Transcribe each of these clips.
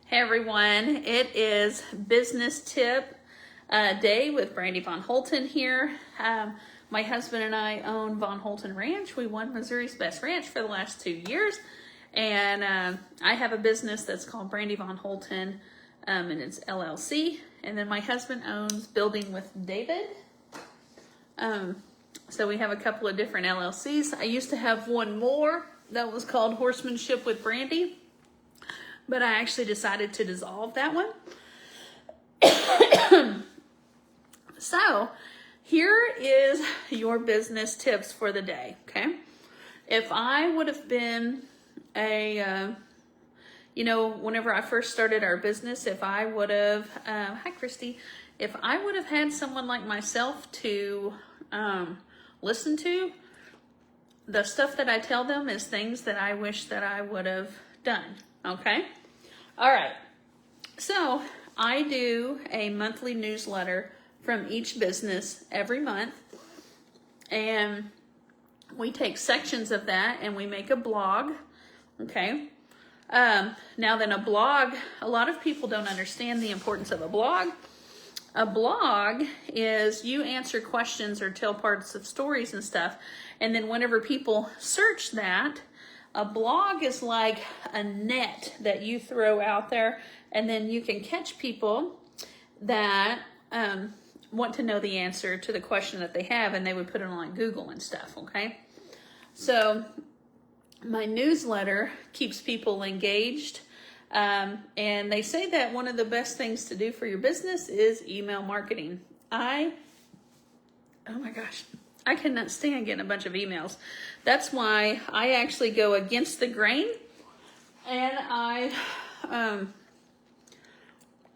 Hey everyone, it is business tip day with Brandy Von Holten here. My husband and I own Von Holten Ranch. We won Missouri's Best Ranch for the last 2 years. And I have a business that's called Brandy Von Holten, and it's LLC. And then my husband owns Building with David. So we have a couple of different LLCs. I used to have one more that was called Horsemanship with Brandy, but I actually decided to dissolve that one. So here is your business tips for the day, okay? If I would have been whenever I first started our business, if I would have, hi Christy, if I would have had someone like myself to listen to, the stuff that I tell them is things that I wish that I would have done. Okay. All right. So I do a monthly newsletter from each business every month, and we take sections of that and we make a blog. Okay. Now then, a blog, a lot of people don't understand the importance of a blog. A blog is you answer questions or tell parts of stories and stuff, and then whenever people search that, a blog is like a net that you throw out there, and then you can catch people that want to know the answer to the question that they have, and they would put it on like Google and stuff, okay? So my newsletter keeps people engaged, and they say that one of the best things to do for your business is email marketing. Oh my gosh, I cannot stand getting a bunch of emails. That's why I actually go against the grain, and I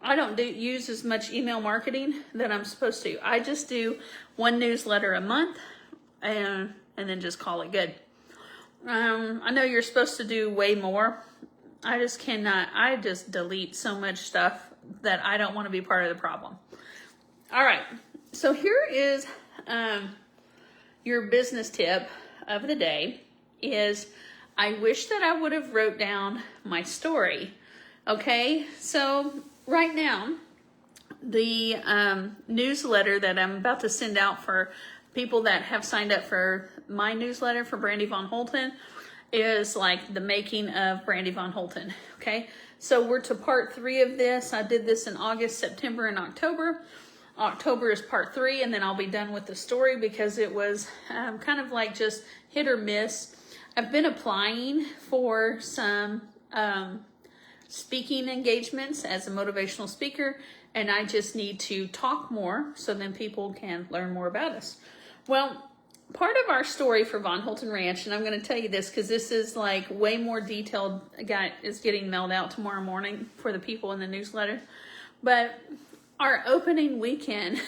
don't use as much email marketing that I'm supposed to. I just do one newsletter a month, and then just call it good. I know you're supposed to do way more. I just cannot. I just delete so much stuff that I don't want to be part of the problem. All right. So here is your business tip of the day is I wish that I would have wrote down my story. Okay. So right now, the newsletter that I'm about to send out for people that have signed up for my newsletter for Brandy Von Holten is like the making of Brandy Von Holten. Okay. So we're to part 3 of this. I did this in August, September, and October. October is part 3, and then I'll be done with the story because it was kind of like just hit or miss. I've been applying for some speaking engagements as a motivational speaker, and I just need to talk more so then people can learn more about us. Well, part of our story for Von Holten Ranch, and I'm going to tell you this because this is like way more detailed, is getting mailed out tomorrow morning for the people in the newsletter. But our opening weekend,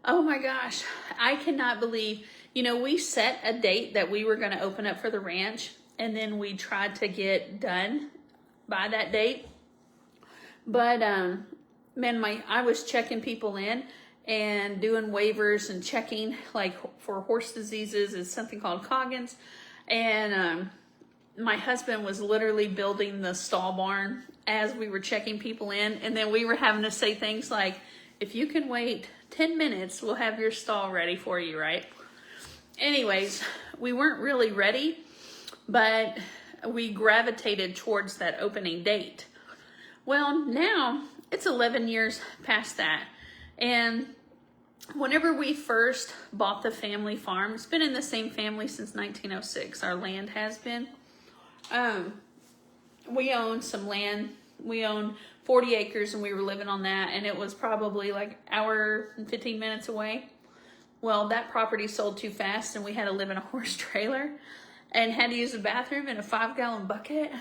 oh my gosh, I cannot believe, we set a date that we were going to open up for the ranch, and then we tried to get done by that date. But, I was checking people in and doing waivers and checking like for horse diseases. It's something called Coggins. And, my husband was literally building the stall barn as we were checking people in. And then we were having to say things like, if you can wait 10 minutes, we'll have your stall ready for you, right? Anyways, we weren't really ready, but we gravitated towards that opening date. Well, now it's 11 years past that. And whenever we first bought the family farm, it's been in the same family since 1906. Our land has been. We owned some land. We owned 40 acres, and we were living on that, and it was probably like an hour and 15 minutes away. Well, that property sold too fast, and we had to live in a horse trailer and had to use a bathroom in a 5-gallon bucket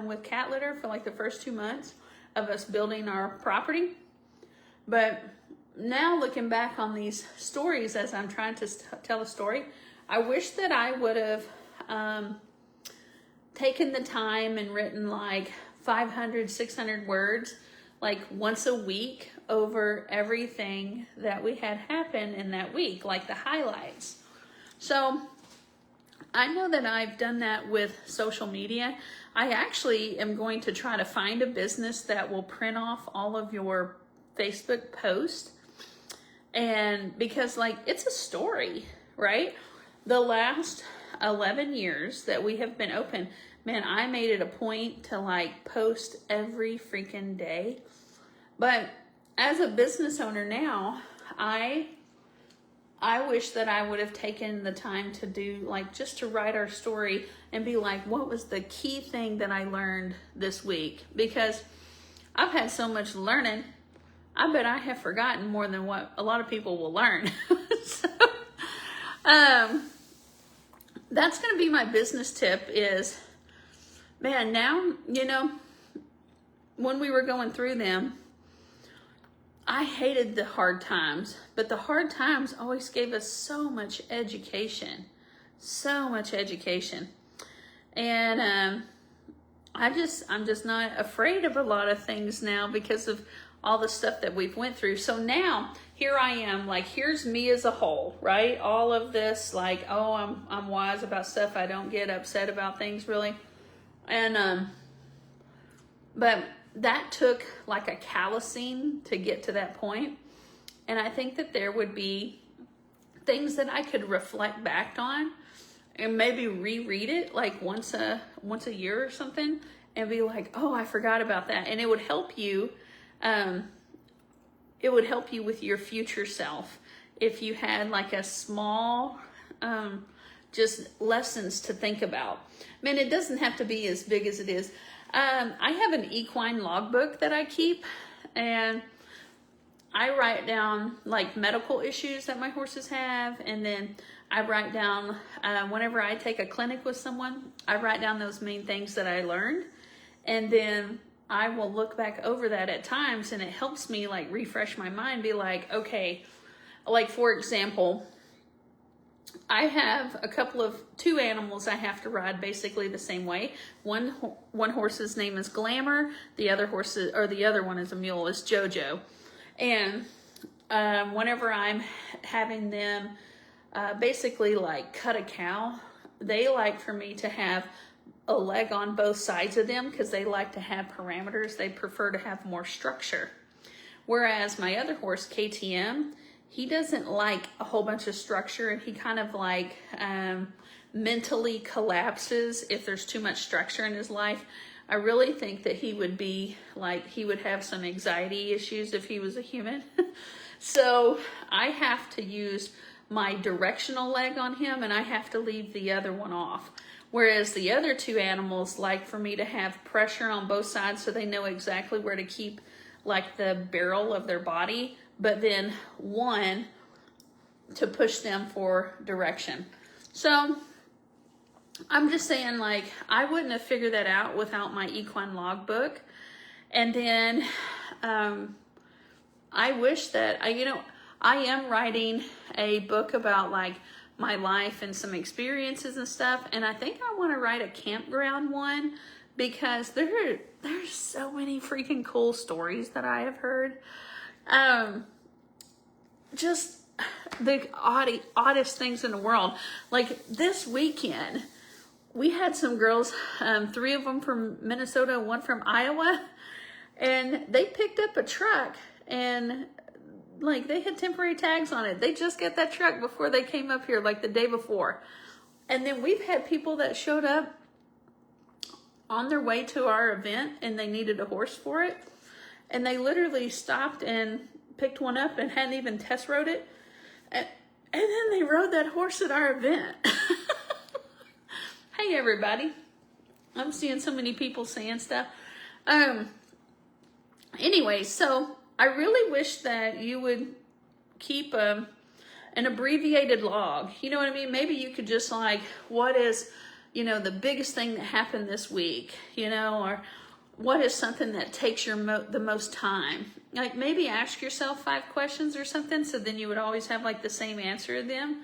with cat litter for like the first 2 months of us building our property. But now looking back on these stories as I'm trying to tell a story, I wish that I would have taken the time and written like 500, 600 words, like once a week over everything that we had happen in that week, like the highlights. So I know that I've done that with social media. I actually am going to try to find a business that will print off all of your Facebook posts. And because like, it's a story, right? The last 11 years that we have been open, man, I made it a point to like post every freaking day. But as a business owner now, I wish that I would have taken the time to do like just to write our story and be like, what was the key thing that I learned this week? Because I've had so much learning, I bet I have forgotten more than what a lot of people will learn. So, that's going to be my business tip is, man, now, you know, when we were going through them, I hated the hard times, but the hard times always gave us so much education, so much education. And I'm just not afraid of a lot of things now because of all the stuff that we've went through. So now here I am, like, here's me as a whole, right? All of this, like, oh, I'm wise about stuff. I don't get upset about things really. And, but that took like a callousing to get to that point. And I think that there would be things that I could reflect back on and maybe reread it like once a year or something and be like, oh, I forgot about that. And it would help you. It would help you with your future self if you had like a small, just lessons to think about. I mean, it doesn't have to be as big as it is. I have an equine logbook that I keep, and I write down like medical issues that my horses have, and then I write down, whenever I take a clinic with someone, I write down those main things that I learned, and then I will look back over that at times, and it helps me like refresh my mind, be like, okay, like for example, I have two animals I have to ride basically the same way. One horse's name is Glamour. The other one is a mule, is Jojo. And whenever I'm having them basically like cut a cow, they like for me to have a leg on both sides of them because they like to have parameters. They prefer to have more structure. Whereas my other horse, KTM, he doesn't like a whole bunch of structure, and he kind of like mentally collapses if there's too much structure in his life. I really think that he would be like, he would have some anxiety issues if he was a human. So I have to use my directional leg on him, and I have to leave the other one off. Whereas the other two animals like for me to have pressure on both sides so they know exactly where to keep like the barrel of their body, but then one to push them for direction. So I'm just saying, like, I wouldn't have figured that out without my equine logbook. And then I wish that I am writing a book about like my life and some experiences and stuff. And I think I want to write a campground one because there's so many freaking cool stories that I have heard. Just the oddest things in the world. Like this weekend, we had some girls, 3 of them from Minnesota, 1 from Iowa, and they picked up a truck, and like they had temporary tags on it. They just got that truck before they came up here, like the day before. And then we've had people that showed up on their way to our event and they needed a horse for it. And they literally stopped and picked one up and hadn't even test rode it. And then they rode that horse at our event. Hey, everybody. I'm seeing so many people saying stuff. Anyway, so I really wish that you would keep an abbreviated log. You know what I mean? Maybe you could just like, what is, the biggest thing that happened this week, or what is something that takes the most time? Like maybe ask yourself 5 questions or something, so then you would always have like the same answer to them,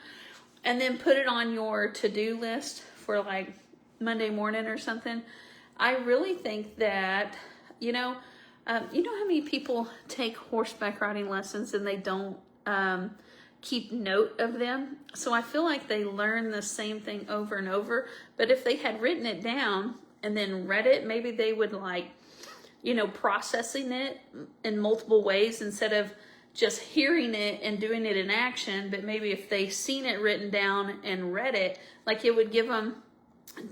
and then put it on your to-do list for like Monday morning or something. I really think that, you know how many people take horseback riding lessons and they don't keep note of them. So I feel like they learn the same thing over and over. But if they had written it down and then read it, maybe they would like, you know, processing it in multiple ways instead of just hearing it and doing it in action. But maybe if they seen it written down and read it, like it would give them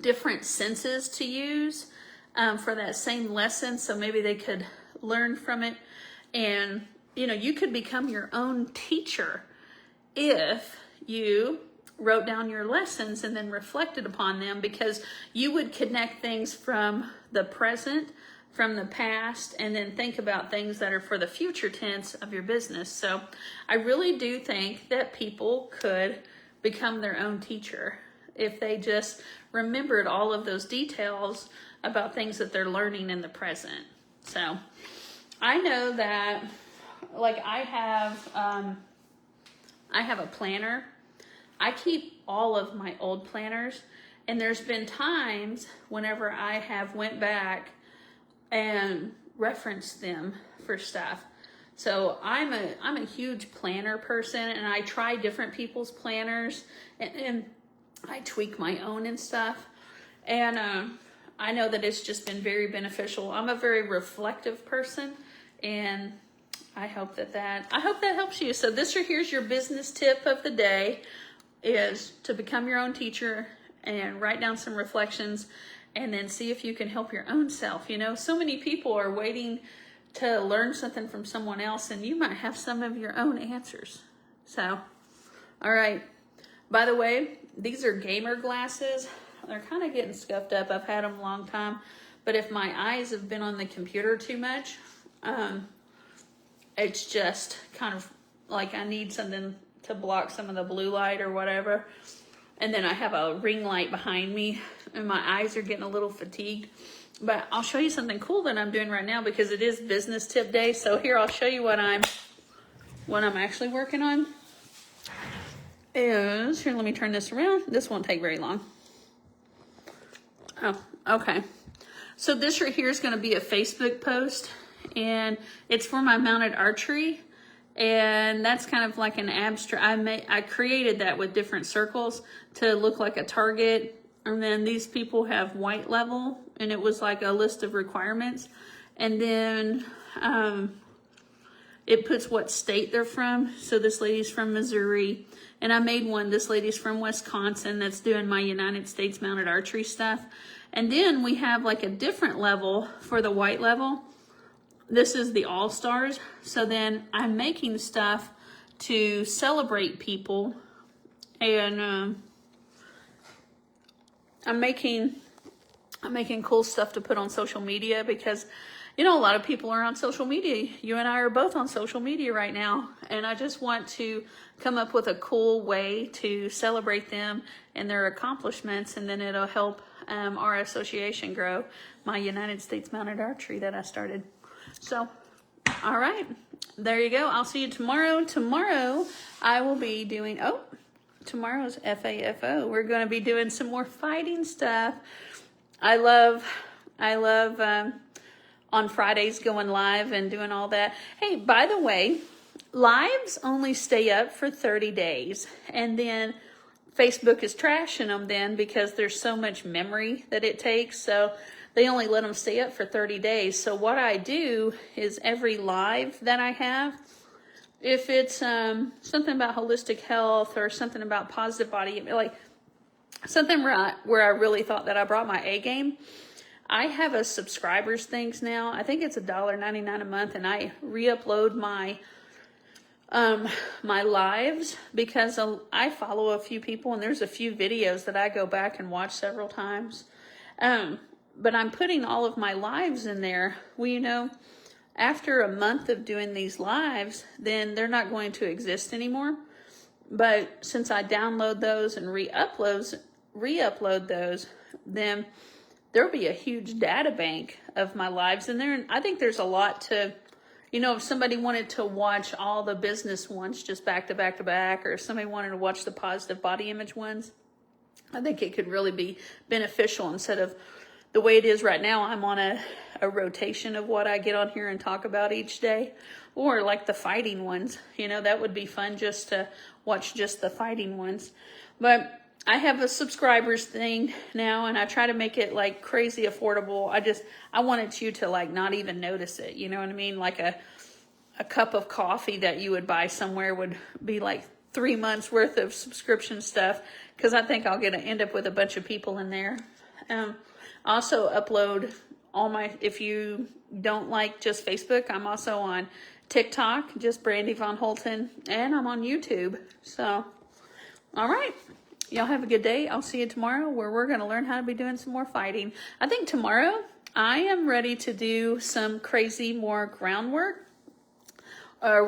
different senses to use for that same lesson. So maybe they could learn from it. And, you know, you could become your own teacher if you wrote down your lessons and then reflected upon them, because you would connect things from the present, from the past, and then think about things that are for the future tense of your business. So I really do think that people could become their own teacher if they just remembered all of those details about things that they're learning in the present. So I know that, like, I have a planner. I keep all of my old planners, and there's been times whenever I have went back and referenced them for stuff. So I'm a huge planner person, and I try different people's planners, and I tweak my own and stuff. And I know that it's just been very beneficial. I'm a very reflective person, and I hope that helps you. So here's your business tip of the day, is to become your own teacher and write down some reflections, and then see if you can help your own self. You know, so many people are waiting to learn something from someone else, and you might have some of your own answers. So, all right. By the way, these are gamer glasses. They're kind of getting scuffed up. I've had them a long time, but if my eyes have been on the computer too much, it's just kind of like I need something to block some of the blue light or whatever. And then I have a ring light behind me, and my eyes are getting a little fatigued. But I'll show you something cool that I'm doing right now, because it is business tip day. So here, I'll show you what I'm actually working on. Here, let me turn this around. This won't take very long. Oh, okay. So this right here is going to be a Facebook post, and it's for my mounted archery. And that's kind of like an abstract. I created that with different circles to look like a target. And then these people have white level, and it was like a list of requirements. And then it puts what state they're from. So this lady's from Missouri, and I made one. This lady's from Wisconsin that's doing my United States mounted archery stuff. And then we have like a different level for the white level. This is the All-Stars. So then I'm making stuff to celebrate people, and I'm making cool stuff to put on social media, because, you know, a lot of people are on social media. You and I are both on social media right now, and I just want to come up with a cool way to celebrate them and their accomplishments, and then it'll help our association grow, my United States Mounted Archery that I started. So, all right, there you go. I'll see you tomorrow. Tomorrow I will be doing, tomorrow's FAFO. We're going to be doing some more fighting stuff. I love on Fridays going live and doing all that. Hey, by the way, lives only stay up for 30 days. And then Facebook is trashing them then, because there's so much memory that it takes. So they only let them stay up for 30 days. So what I do is every live that I have, if it's something about holistic health or something about positive body, like something where I really thought that I brought my A game, I have a subscribers things now. I think it's $1.99 a month, and I re-upload my lives, because I follow a few people, and there's a few videos that I go back and watch several times. But I'm putting all of my lives in there. Well, you know, after a month of doing these lives, then they're not going to exist anymore. But since I download those and re-upload those, then there'll be a huge data bank of my lives in there. And I think there's a lot to, you know, if somebody wanted to watch all the business ones just back to back to back, or if somebody wanted to watch the positive body image ones, I think it could really be beneficial, instead of the way it is right now. I'm on a rotation of what I get on here and talk about each day, or like the fighting ones. You know, that would be fun just to watch just the fighting ones. But I have a subscribers thing now, and I try to make it like crazy affordable. I wanted you to like not even notice it. You know what I mean? Like a cup of coffee that you would buy somewhere would be like 3 months worth of subscription stuff, because I think I'll end up with a bunch of people in there. Also upload all my, if you don't like just Facebook, I'm also on TikTok, just Brandy Von Holton, and I'm on YouTube. So, all right. Y'all have a good day. I'll see you tomorrow, where we're going to learn how to be doing some more fighting. I think tomorrow I am ready to do some crazy more groundwork.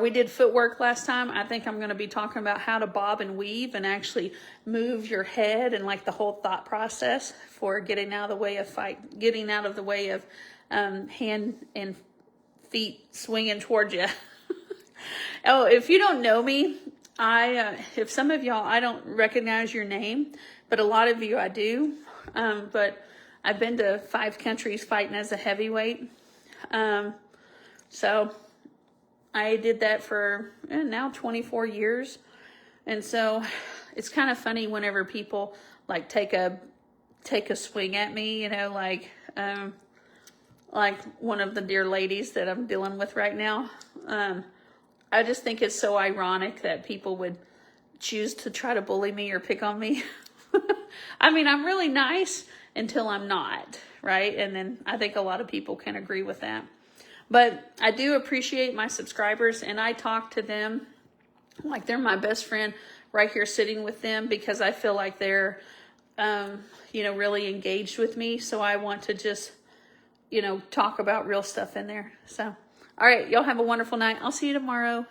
We did footwork last time. I think I'm going to be talking about how to bob and weave and actually move your head, and like the whole thought process for getting out of the way of hand and feet swinging towards you. Oh, if you don't know me, if some of y'all, I don't recognize your name, but a lot of you I do. But I've been to 5 countries fighting as a heavyweight. So I did that for now 24 years. And so it's kind of funny whenever people like take a swing at me, you know, like one of the dear ladies that I'm dealing with right now. I just think it's so ironic that people would choose to try to bully me or pick on me. I mean, I'm really nice until I'm not, right? And then I think a lot of people can agree with that. But I do appreciate my subscribers, and I talk to them like they're my best friend right here sitting with them, because I feel like they're, really engaged with me. So I want to just, talk about real stuff in there. So, all right, y'all have a wonderful night. I'll see you tomorrow.